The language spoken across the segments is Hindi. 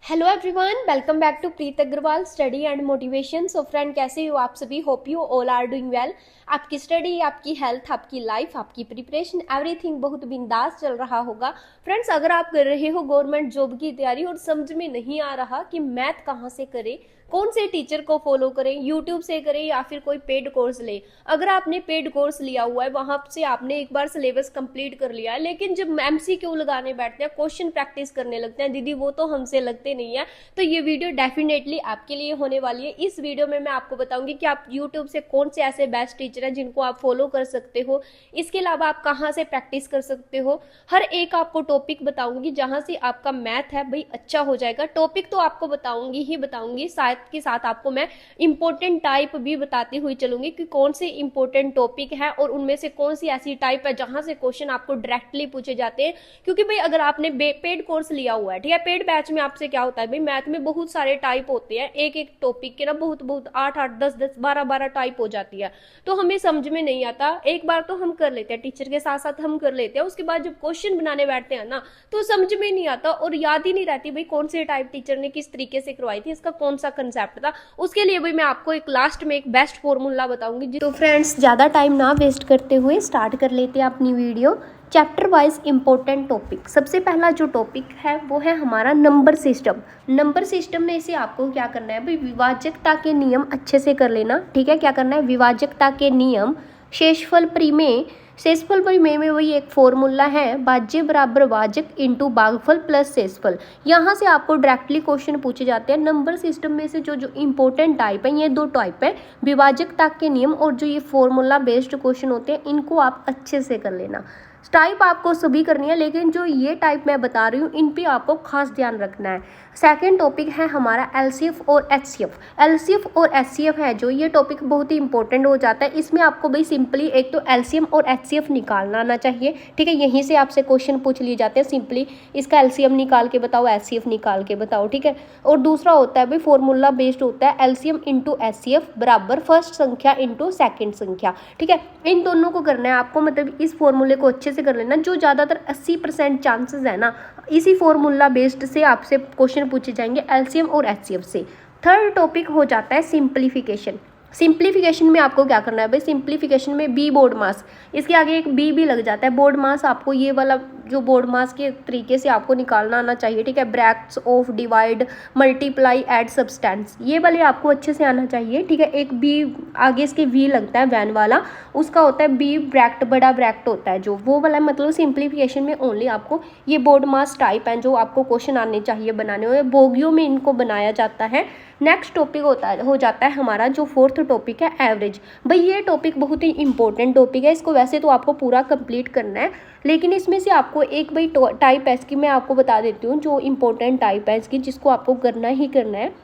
Hello everyone, welcome back to Preet Agrawal study and motivation. So friend, कैसे हो आप सभी? Hope you all are doing well. आपकी स्टडी, आपकी हेल्थ, आपकी लाइफ, आपकी प्रिपरेशन, एवरीथिंग बहुत बिंदास चल रहा होगा। फ्रेंड्स, अगर आप कर रहे हो गवर्नमेंट जॉब की तैयारी और समझ में नहीं आ रहा कि मैथ कहाँ से करें, कौन से टीचर को फॉलो करें, यूट्यूब से करें या फिर कोई पेड कोर्स ले। अगर आपने पेड कोर्स लिया हुआ है, वहां से आपने एक बार सिलेबस कंप्लीट कर लिया है, लेकिन जब एमसीक्यू लगाने बैठते हैं, क्वेश्चन प्रैक्टिस करने लगते हैं, दीदी वो तो हमसे लगते नहीं है, तो ये वीडियो डेफिनेटली आपके लिए होने वाली है। इस वीडियो में मैं आपको बताऊंगी कि आप यूट्यूब से कौन से ऐसे बेस्ट टीचर हैं जिनको आप फॉलो कर सकते हो। इसके अलावा आप कहाँ से प्रैक्टिस कर सकते हो, हर एक आपको टॉपिक बताऊंगी जहां से आपका मैथ है भाई अच्छा हो जाएगा। टॉपिक तो आपको बताऊंगी ही बताऊंगी, साथ के साथ आपको मैं इंपॉर्टेंट टाइप भी बताती हुई चलूंगी कि कौन से इंपॉर्टेंट टॉपिक है और उनमें से कौन सी ऐसी टाइप है जहां से क्वेश्चन आपको डायरेक्टली पूछे जाते हैं। क्योंकि भाई अगर आपने पेड कोर्स लिया हुआ है, ठीक है, पेड बैच में आपसे क्या होता है भाई, मैथ में बहुत सारे टाइप होते हैं, एक एक टॉपिक के ना बहुत बहुत 8 8 10 10 12 12 टाइप हो जाती है, तो हमें समझ में नहीं आता। एक बार तो हम कर लेते हैं, टीचर के साथ साथ हम कर लेते हैं, उसके बाद जब क्वेश्चन बनाने बैठते हैं ना तो समझ में नहीं आता और याद ही नहीं रहती भाई कौन से टाइप टीचर ने किस तरीके से करवाई थी, इसका कौन सा कंसेप्ट था। उसके लिए भाई मैं आपको एक लास्ट में एक बेस्ट फॉर्मूला बताऊंगी। तो फ्रेंड्स, ज़्यादा टाइम ना वेस्ट करते हुए स्टार्ट कर लेते हैं अपनी video. Chapter wise important topic. सबसे पहला जो टॉपिक है वो है हमारा नंबर सिस्टम। नंबर सिस्टम में से आपको क्या करना है भाई, विभाजकता के नियम अच्छे से कर लेना, ठीक है। क्या करना है, विभाजकता के नियम, शेषफल परिमेय। शेषफल परिमेय में वही एक फॉर्मूला है, भाज्य बराबर भाजक इंटू भागफल प्लस शेषफल। यहाँ से आपको डायरेक्टली क्वेश्चन पूछे जाते हैं। नंबर सिस्टम में से जो जो इंपॉर्टेंट टाइप है, ये दो टाइप है, विभाजकता के नियम और जो ये फॉर्मूला बेस्ड क्वेश्चन होते हैं, इनको आप अच्छे से कर लेना। टाइप आपको सभी करनी है, लेकिन जो ये टाइप मैं बता रही हूँ इन पे आपको खास ध्यान रखना है। सेकंड टॉपिक है हमारा एलसीएफ और एचसीएफ। एलसीएफ और एचसीएफ है जो, ये टॉपिक बहुत ही इंपॉर्टेंट हो जाता है। इसमें आपको भाई सिंपली एक तो एलसीएम और एचसीएफ निकालना आना चाहिए, ठीक है। यहीं से आपसे क्वेश्चन पूछ लिए जाते हैं, सिंपली इसका एलसीएम निकाल के बताओ, एचसीएफ निकाल के बताओ, ठीक है। और दूसरा होता है भाई फॉर्मूला बेस्ड होता है, एलसीएम इंटू एचसीएफ बराबर फर्स्ट संख्या इंटू सेकेंड संख्या, ठीक है। इन दोनों को करना है आपको, मतलब इस फॉर्मूले को अच्छे से कर लेना। जो ज़्यादातर 80% चांसेस है ना, इसी फॉर्मूला बेस्ड से आपसे क्वेश्चन पूछे जाएंगे एलसीएम और एचसीएफ से। थर्ड टॉपिक हो जाता है सिंप्लीफिकेशन। सिंप्लीफिकेशन में आपको क्या करना है भाई, सिंप्लीफिकेशन में बी बोर्ड मास, इसके आगे एक बी भी लग जाता है, बोर्ड मास। आपको ये वाला जो बोर्ड मास के तरीके से आपको निकालना आना चाहिए, ठीक है। Brackets of, divide, multiply, add, substance, ये वाले आपको अच्छे से आना चाहिए, ठीक है। एक बी आगे इसके वी लगता है वैन वाला, उसका होता है बी ब्रैकेट, बड़ा ब्रैकेट होता है जो, वो वाला मतलब सिंप्लीफिकेशन में ओनली आपको ये बोर्ड मास टाइप है जो आपको क्वेश्चन आने चाहिए बनाने हुए, बोगियों में इनको बनाया जाता है। नेक्स्ट टॉपिक हो जाता है हमारा जो फोर्थ टॉपिक है एवरेज। भाई ये टॉपिक बहुत ही इंपॉर्टेंट टॉपिक है, इसको वैसे तो आपको पूरा कंप्लीट करना है, लेकिन इसमें से आपको एक भाई टाइप है इसकी मैं आपको बता देती हूँ, जो इंपॉर्टेंट टाइप है इसकी, जिसको आपको करना ही करना है।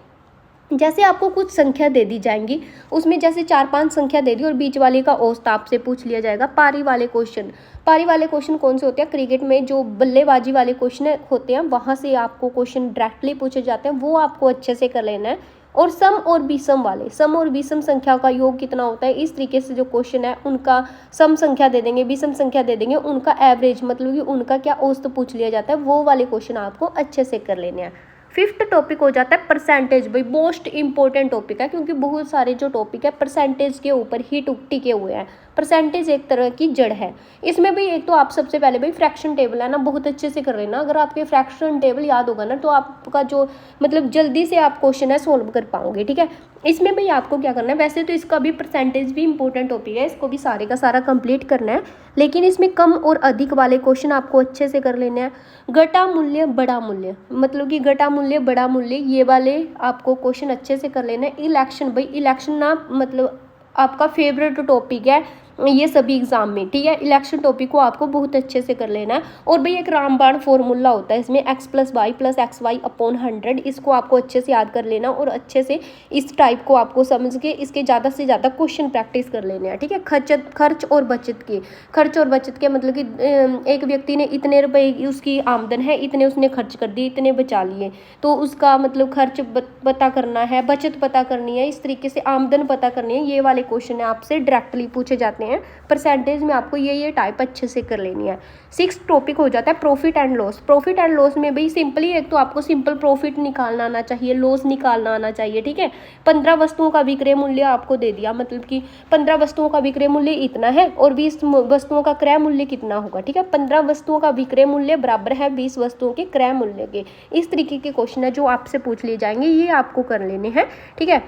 जैसे आपको कुछ संख्या दे दी जाएंगी, उसमें जैसे 4 5 संख्या दे दी और बीच वाले का औसत आपसे पूछ लिया जाएगा। पारी वाले क्वेश्चन, पारी वाले क्वेश्चन कौन से होते हैं, क्रिकेट में जो बल्लेबाजी वाले क्वेश्चन होते हैं वहाँ से आपको क्वेश्चन डायरेक्टली पूछे जाते हैं, वो आपको अच्छे से कर लेना है। और सम और विषम वाले, सम और विषम संख्या का योग कितना होता है, इस तरीके से जो क्वेश्चन है उनका सम संख्या दे देंगे, विषम संख्या दे देंगे, उनका एवरेज मतलब कि उनका क्या औसत पूछ लिया जाता है, वो वाले क्वेश्चन आपको अच्छे से कर लेने हैं। फिफ्थ टॉपिक हो जाता है परसेंटेज। भाई मोस्ट इंपॉर्टेंट टॉपिक है, क्योंकि बहुत सारे जो टॉपिक है परसेंटेज के ऊपर ही टिके हुए हैं। परसेंटेज एक तरह की जड़ है। इसमें भी एक तो आप सबसे पहले भाई फ्रैक्शन टेबल है ना, बहुत अच्छे से कर लेना। अगर आपके फ्रैक्शन टेबल याद होगा ना तो आपका जो मतलब जल्दी से आप क्वेश्चन है सोल्व कर पाओगे, ठीक है। इसमें भाई आपको क्या करना है, वैसे तो इसका भी परसेंटेज भी इंपॉर्टेंट टॉपिक है, इसको भी सारे का सारा कंप्लीट करना है, लेकिन इसमें कम और अधिक वाले क्वेश्चन आपको अच्छे से कर लेने हैं। घटा मूल्य बड़ा मूल्य, मतलब कि घटा मूल्य बड़ा मूल्य, ये वाले आपको क्वेश्चन अच्छे से कर लेना है। इलेक्शन, भाई इलेक्शन ना मतलब आपका फेवरेट टॉपिक है ये सभी एग्जाम में, ठीक है। इलेक्शन टॉपिक को आपको बहुत अच्छे से कर लेना है। और भाई एक रामबाण फॉर्मूला होता है इसमें, x + y + xy अपॉन 100, इसको आपको अच्छे से याद कर लेना और अच्छे से इस टाइप को आपको समझ के इसके ज़्यादा से ज़्यादा क्वेश्चन प्रैक्टिस कर लेने हैं, ठीक है। खर्च और बचत के, खर्च और बचत के मतलब कि एक व्यक्ति ने इतने रुपए उसकी आमदन है, इतने उसने खर्च कर दिए, इतने बचा लिए, तो उसका मतलब खर्च पता करना है, बचत पता करनी है, इस तरीके से आमदन पता करनी है। ये वाले क्वेश्चन आपसे डायरेक्टली पूछे जाते हैं। हैं, परसेंटेज में आपको ये टाइप अच्छे से कर लेनी है। 6th टॉपिक हो जाता है profit and loss. Profit and loss में भाई सिंपली एक तो आपको सिंपल प्रॉफिट निकालना आना चाहिए, लॉस निकालना आना चाहिए, ठीक है। 15 वस्तुओं का विक्रय मूल्य आपको दे दिया, मतलब कि 15 वस्तुओं का विक्रय मूल्य इतना है और 20 वस्तुओं का क्रय मूल्य कितना होगा, ठीक है। 15 वस्तुओं का विक्रय मूल्य बराबर है 20 वस्तुओं के क्रय मूल्य के। इस तरीके के क्वेश्चन है जो आपसे पूछ लिए जाएंगे, ये आपको कर लेने हैं, ठीक है।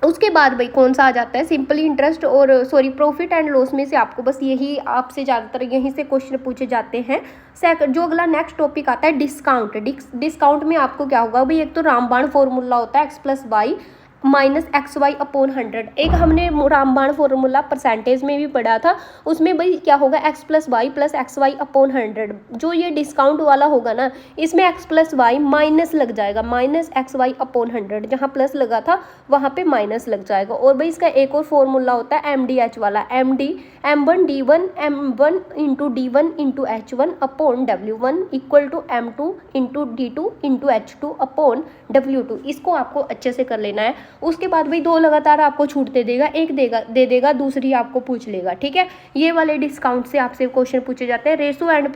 उसके बाद भाई कौन सा आ जाता है, सिंपल इंटरेस्ट और प्रॉफिट एंड लॉस में से आपको बस यही आपसे ज़्यादातर यहीं से क्वेश्चन पूछे जाते हैं। सेकंड जो अगला नेक्स्ट टॉपिक आता है डिस्काउंट। डिस्काउंट में आपको क्या होगा भाई, एक तो रामबाण फॉर्मूला होता है x+y -xy/100। एक हमने रामबाण फॉर्मूला परसेंटेज में भी पढ़ा था, उसमें भाई क्या होगा x+y + xy/100। जो ये डिस्काउंट वाला होगा ना, इसमें x+y माइनस लग जाएगा, -xy/100। जहाँ प्लस लगा था वहाँ पे माइनस लग जाएगा। और भाई इसका एक और फॉर्मूला होता है MDH वाला, MD m1d1 m1 × d1 × h1/w1 = m2 × d2 × h2/w2। इसको आपको अच्छे से कर लेना है। उसके बाद भाई दो लगातार आपको छूट दे देगा, एक दे देगा, दूसरी आपको पूछ लेगा, ठीक है। ये वाले डिस्काउंट से आपसे क्वेश्चन पूछे जाते हैं। रेशो एंड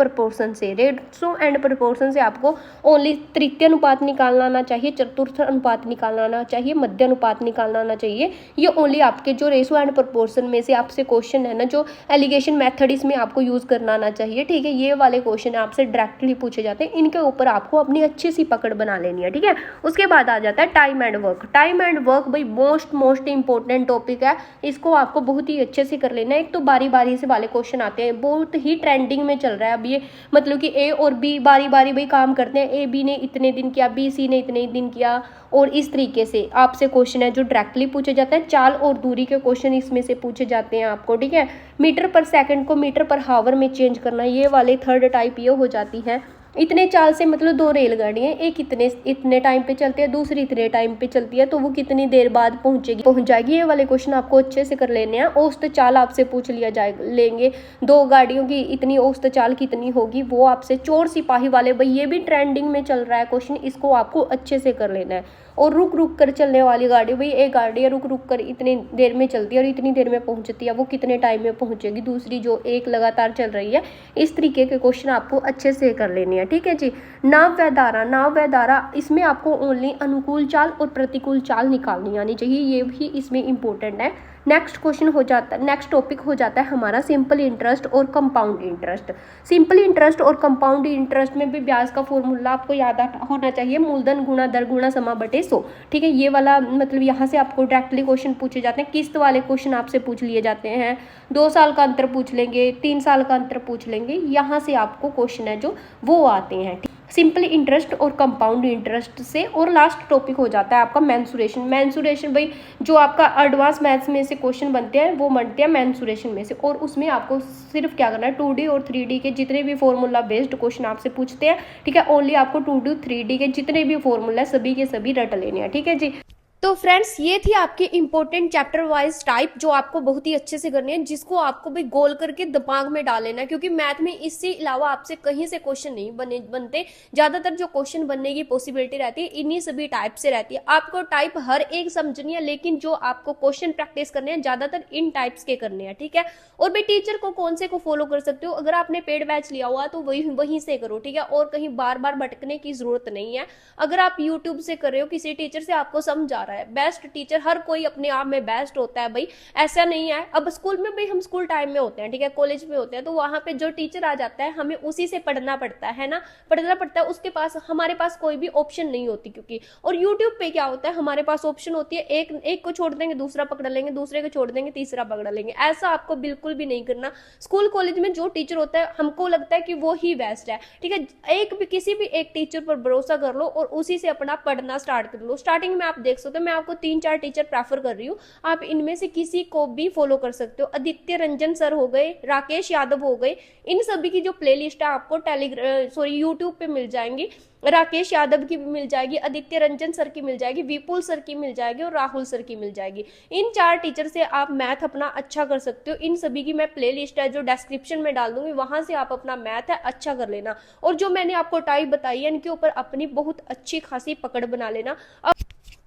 प्रपोर्शन से आपको ओनली तृतीय अनुपात निकालना आना चाहिए, चतुर्थ अनुपात निकालना आना चाहिए, मध्य अनुपात निकालना आना चाहिए। ये ओनली आपके जो रेशो एंड प्रपोर्शन में से आपसे क्वेश्चन है ना, जो एलिगेशन मेथड इसमें आपको यूज़ करना आना चाहिए, ठीक है। ये वाले क्वेश्चन आपसे डायरेक्टली पूछे जाते हैं, इनके ऊपर आपको अपनी अच्छी सी पकड़ बना लेनी है, ठीक है। उसके बाद आ जाता है time and work. Time and work भाई मोस्ट इंपॉर्टेंट टॉपिक है, इसको आपको बहुत ही अच्छे से कर लेना है। एक तो बारी बारी से वाले क्वेश्चन आते हैं, बहुत ही ट्रेंडिंग में चल रहा है अब ये, मतलब कि ए और बी बारी बारी भाई काम करते हैं, ए बी ने इतने दिन किया, बी सी ने इतने दिन किया, और इस तरीके से आपसे क्वेश्चन है जो डायरेक्टली पूछे जाते हैं। चाल और दूरी के क्वेश्चन इसमें से पूछे जाते हैं आपको, ठीक है। मीटर पर सेकंड को मीटर पर हावर में चेंज करना, ये वाले थर्ड टाइप ये हो जाती है। इतने चाल से मतलब दो रेलगाड़ियाँ, एक इतने टाइम पे चलती है, दूसरी इतने टाइम पे चलती है, तो वो कितनी देर बाद पहुंच जाएगी। ये वाले क्वेश्चन आपको अच्छे से कर लेने हैं। औसत चाल आपसे पूछ लिया लेंगे, दो गाड़ियों की इतनी औसत चाल कितनी होगी, वो आपसे। चोर सिपाही वाले भाई ये भी ट्रेंडिंग में चल रहा है क्वेश्चन, इसको आपको अच्छे से कर लेना है। और रुक कर चलने वाली गाड़ी, भाई एक गाड़ी है रुक कर इतनी देर में चलती है और इतनी देर में पहुंचती है, वो कितने टाइम में पहुंचेगी। दूसरी जो एक लगातार चल रही है, इस तरीके के क्वेश्चन आपको अच्छे से कर लेने हैं, ठीक है जी। नाव व धारा, इसमें आपको ओनली अनुकूल चाल और प्रतिकूल चाल निकालनी आनी चाहिए, ये भी इसमें इंपॉर्टेंट है। नेक्स्ट टॉपिक हो जाता है हमारा सिंपल इंटरेस्ट और कंपाउंड इंटरेस्ट। सिंपल इंटरेस्ट और कंपाउंड इंटरेस्ट में भी ब्याज का फॉर्मूला आपको याद होना चाहिए, मूलधन गुणा दर गुणा समा बटे 100, ठीक है। ये वाला मतलब यहाँ से आपको डायरेक्टली क्वेश्चन पूछे जाते हैं। किस्त वाले क्वेश्चन आपसे पूछ लिए जाते हैं, 2 साल का अंतर पूछ लेंगे, 3 साल का अंतर पूछ लेंगे, यहाँ से आपको क्वेश्चन है जो वो आते हैं, सिंपल इंटरेस्ट और कंपाउंड इंटरेस्ट से। और लास्ट टॉपिक हो जाता है आपका मेंसुरेशन भाई जो आपका एडवांस मैथ्स में से क्वेश्चन बनते हैं वो बनते हैं मेंसुरेशन में से। और उसमें आपको सिर्फ क्या करना है, 2D और 3D के जितने भी फॉर्मूला बेस्ड क्वेश्चन आपसे पूछते हैं, ठीक है, ओनली आपको 2D 3D के जितने भी फॉर्मूला है सभी के सभी रट लेने हैं, ठीक है जी। तो फ्रेंड्स ये थी आपकी इंपॉर्टेंट चैप्टर वाइज टाइप जो आपको बहुत ही अच्छे से करनी है, जिसको आपको भी गोल करके दिमाग में डाल लेना है, क्योंकि मैथ में इससे अलावा आपसे कहीं से क्वेश्चन नहीं बनते। ज्यादातर जो क्वेश्चन बनने की पॉसिबिलिटी रहती है इन्हीं सभी टाइप से रहती है। आपको टाइप हर एक समझनी है, लेकिन जो आपको क्वेश्चन प्रैक्टिस करने हैं ज्यादातर इन टाइप्स के करने हैं, ठीक है। और भाई टीचर को कौन से को फॉलो कर सकते हो, अगर आपने पेड बैच लिया हुआ तो वहीं से करो, ठीक है। और कहीं बार बार भटकने की जरूरत नहीं है। अगर आप यूट्यूब से कर रहे हो, किसी टीचर से आपको समझ आ रहा है, बेस्ट टीचर हर कोई अपने आप में बेस्ट होता है भाई, ऐसा नहीं है। अब स्कूल में भाई हम स्कूल टाइम में होते हैं, ठीक है, कॉलेज में होते हैं, तो वहां पे जो टीचर आ जाता है हमें उसी से पढ़ना पड़ता है ना, उसके पास हमारे पास कोई भी ऑप्शन नहीं होती, क्योंकि और यूट्यूब पे क्या होता है हमारे पास ऑप्शन होती है, एक को छोड़ देंगे दूसरा पकड़ लेंगे, दूसरे को छोड़ देंगे तीसरा पकड़ लेंगे। ऐसा आपको बिल्कुल भी नहीं करना। स्कूल कॉलेज में जो टीचर होता है हमको लगता है कि वो ही बेस्ट है, ठीक है। किसी भी एक टीचर पर भरोसा कर लो और उसी से अपना पढ़ना स्टार्ट कर लो। स्टार्टिंग में आप देख सकते हो मैं आपको 3-4 टीचर प्रेफर कर रही हूँ, आप इनमें से किसी को भी फॉलो कर सकते हो। आदित्य रंजन सर हो गए, राकेश यादव हो गए, इन सभी की जो प्लेलिस्ट है आपको यूट्यूब पे मिल जाएंगी। राकेश यादव की भी मिल जाएगी, आदित्य रंजन सर की मिल जाएगी, विपुल सर की मिल जाएगी और राहुल सर की मिल जाएगी। इन 4 टीचर से आप मैथ अपना अच्छा कर सकते हो। इन सभी की मैं प्लेलिस्ट है जो डिस्क्रिप्शन में डाल दूंगी, वहां से आप अपना मैथ है अच्छा कर लेना। और जो मैंने आपको टाइप बताई है इनके ऊपर अपनी बहुत अच्छी खासी पकड़ बना लेना।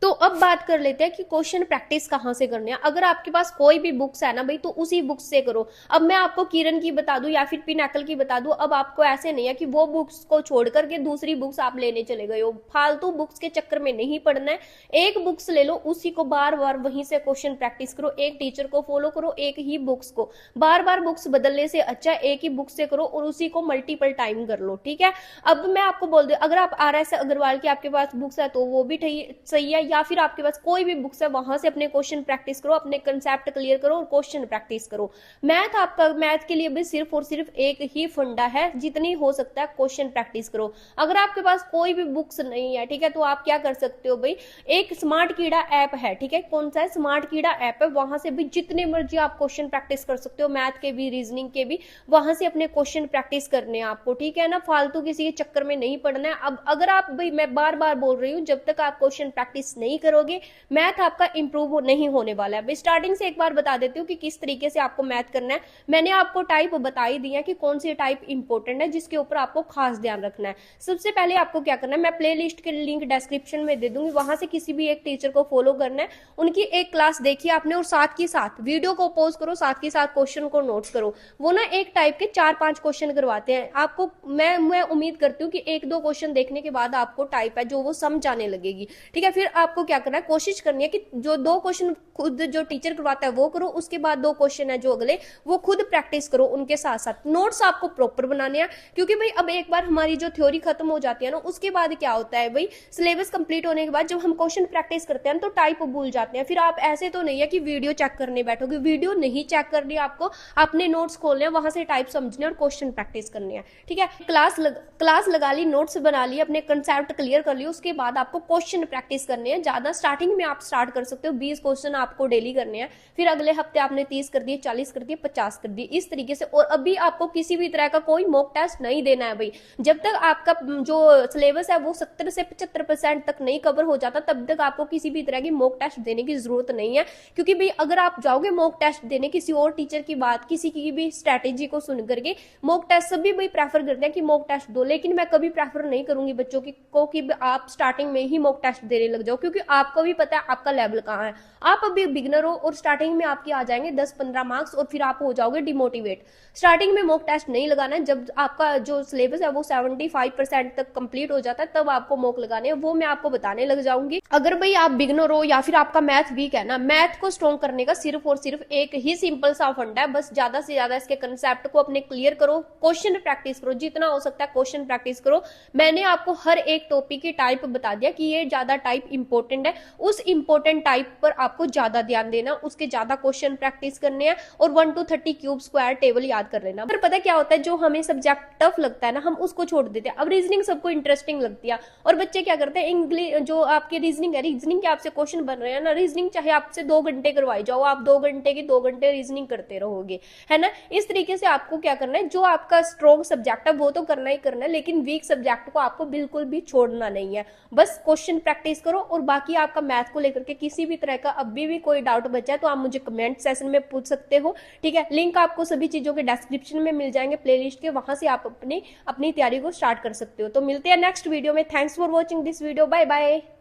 तो अब बात कर लेते हैं कि क्वेश्चन प्रैक्टिस कहाँ से करनी है। अगर आपके पास कोई भी बुक्स है ना भाई, तो उसी बुक्स से करो। अब मैं आपको किरण की बता दूं या फिर पिनाकल की बता दूं, अब आपको ऐसे नहीं है कि वो बुक्स को छोड़ करके दूसरी बुक्स आप लेने चले गए हो। फालतू बुक्स के चक्कर में नहीं पढ़ना है। एक बुक्स ले लो, उसी को बार बार वहीं से क्वेश्चन प्रैक्टिस करो, एक टीचर को फॉलो करो, एक ही बुक्स को। बार बार बुक्स बदलने से अच्छा एक ही बुक से करो और उसी को मल्टीपल टाइम कर लो, ठीक है। अब मैं आपको बोल दूं, अगर आप RS अग्रवाल की आपके पास बुक्स है तो वो भी सही है, या फिर आपके पास कोई भी बुक्स है वहां से अपने क्वेश्चन प्रैक्टिस करो, अपने कंसेप्ट क्लियर करो और क्वेश्चन प्रैक्टिस करो। मैथ आपका, मैथ के लिए भी सिर्फ और सिर्फ एक ही फंडा है, जितनी हो सकता है क्वेश्चन प्रैक्टिस करो। अगर आपके पास कोई भी बुक्स नहीं है, ठीक है, तो आप क्या कर सकते हो भाई, एक स्मार्ट कीड़ा ऐप है, ठीक है, कौन सा है, स्मार्ट कीड़ा ऐप है, वहां से भी जितने मर्जी आप क्वेश्चन प्रैक्टिस कर सकते हो, मैथ के भी रीजनिंग के भी, वहां से अपने क्वेश्चन प्रैक्टिस करने हैं आपको, ठीक है ना। फालतू किसी के चक्कर में नहीं पड़ना है। अब अगर आप भाई, मैं बार बार बोल रही हूँ, जब तक आप क्वेश्चन प्रैक्टिस नहीं करोगे मैथ आपका इंप्रूव नहीं होने वाला है। स्टार्टिंग से एक बार बता देती हूँ कि किस तरीके से आपको मैथ करना है। मैंने आपको टाइप बता ही दिया कि कौन सी टाइप इंपॉर्टेंट है, जिसके ऊपर आपको खास ध्यान रखना है। सबसे पहले आपको क्या करना है, मैं प्ले लिस्ट के लिंक डिस्क्रिप्शन में दे दूंगी, वहां से किसी भी एक टीचर को फॉलो करना है, उनकी एक क्लास देखिए आपने, और साथ के साथ वीडियो को पॉज करो, साथ के साथ क्वेश्चन को नोट्स करो। वो ना एक टाइप के 4-5 क्वेश्चन करवाते हैं आपको। मैं उम्मीद करती हूँ कि 1-2 क्वेश्चन देखने के बाद आपको टाइप है जो वो समझ आने लगेगी, ठीक है। फिर आपको क्या करना है, कोशिश करनी है कि जो 2 क्वेश्चन खुद जो टीचर करवाता है वो करो, उसके बाद 2 क्वेश्चन है जो अगले, वो खुद प्रैक्टिस करो उनके साथ साथ। नोट्स आपको प्रॉपर बनाने हैं, क्योंकि भाई अब एक बार हमारी जो थ्योरी खत्म हो जाती है ना, उसके बाद क्या होता है भाई, सिलेबस कंप्लीट होने के बाद जब हम क्वेश्चन प्रैक्टिस करते हैं तो टाइप भूल जाते हैं। फिर आप ऐसे तो नहीं है कि वीडियो चेक करने बैठोगे, वीडियो नहीं चेक करनी आपको, अपने नोट्स खोलने हैं, वहां से टाइप समझने और क्वेश्चन प्रैक्टिस करने हैं, ठीक है। क्लास लगा ली, नोट्स बना ली, अपने कंसेप्ट क्लियर कर लिया, उसके बाद आपको क्वेश्चन प्रैक्टिस करने हैं। ज्यादा स्टार्टिंग में आप स्टार्ट कर सकते हो, 20 क्वेश्चन आपको डेली करने हैं, फिर अगले हफ्ते आपने 30 कर दिए, 40 कर दिए, 50 कर दिए, इस तरीके से। और अभी आपको किसी भी तरह का कोई मॉक टेस्ट नहीं देना है भाई। जब तक आपका जो सिलेबस है वो 70 से 75% तक नहीं कवर हो जाता, तब तक आपको किसी भी तरह की मॉक टेस्ट देने की जरूरत नहीं है। क्योंकि भाई अगर आप जाओगे मॉक टेस्ट देने किसी और टीचर की बात, किसी की भी स्ट्रैटेजी को सुन करके, मॉक टेस्ट सभी भाई प्रेफर करते हैं कि मॉक टेस्ट दो, लेकिन मैं कभी प्रेफर नहीं करूंगी बच्चों को कि आप स्टार्टिंग में ही मॉक टेस्ट देने लग जाओ, क्योंकि आपको भी पता है आपका लेवल कहाँ है। आप अभी बिगनर हो और स्टार्टिंग में आपके आ जाएंगे 10-15 मार्क्स और फिर आप हो जाओगे डिमोटिवेट। स्टार्टिंग में मॉक टेस्ट नहीं लगाना है, जब आपका जो सिलेबस है वो 75% तक कंप्लीट हो जाता है तब आपको मॉक लगाने हैं, वो मैं आपको बताने लग जाऊंगी। अगर भाई आप बिगनर हो या फिर आपका मैथ वीक है ना, मैथ को स्ट्रॉन्ग करने का सिर्फ और सिर्फ एक ही सिंपल सा फंडा है, बस ज्यादा से ज्यादा इसके कंसेप्ट को अपने क्लियर करो, क्वेश्चन प्रैक्टिस करो, जितना हो सकता है क्वेश्चन प्रैक्टिस करो। मैंने आपको हर एक टॉपिक की टाइप बता दिया कि ये ज्यादा टाइप इंपॉर्टेंट है, उस इंपॉर्टेंट टाइप पर आपको ज्यादा ध्यान देना, उसके ज्यादा क्वेश्चन प्रैक्टिस करने हैं और 1 to 30 क्यूब स्क्वायर टेबल याद कर लेना। पर पता क्या होता है, जो हमें सब्जेक्ट टफ लगता है ना, हम उसको छोड़ देते हैं। अब रीजनिंग सबको इंटरेस्टिंग लगती है और बच्चे क्या करते हैं, इंग्लिश जो आपकी रीजनिंग है, रीजनिंग के आपसे क्वेश्चन बन रहे हैं ना, रीजनिंग चाहे आपसे 2 घंटे करवाई जाओ, आप 2 घंटे की 2 घंटे रीजनिंग करते रहोगे, है ना। इस तरीके से आपको क्या करना है, जो आपका स्ट्रॉन्ग सब्जेक्ट है वो तो करना ही करना है, लेकिन वीक सब्जेक्ट को आपको बिल्कुल भी छोड़ना नहीं है। बस क्वेश्चन प्रैक्टिस करो, और बाकी आपका मैथ को लेकर के किसी भी तरह का अभी भी कोई डाउट बचा है तो आप मुझे कमेंट सेशन में पूछ सकते हो, ठीक है। लिंक आपको सभी चीजों के डिस्क्रिप्शन में मिल जाएंगे प्लेलिस्ट के, वहां से आप अपनी तैयारी को स्टार्ट कर सकते हो। तो मिलते हैं नेक्स्ट वीडियो में। Thanks for watching this video, bye bye.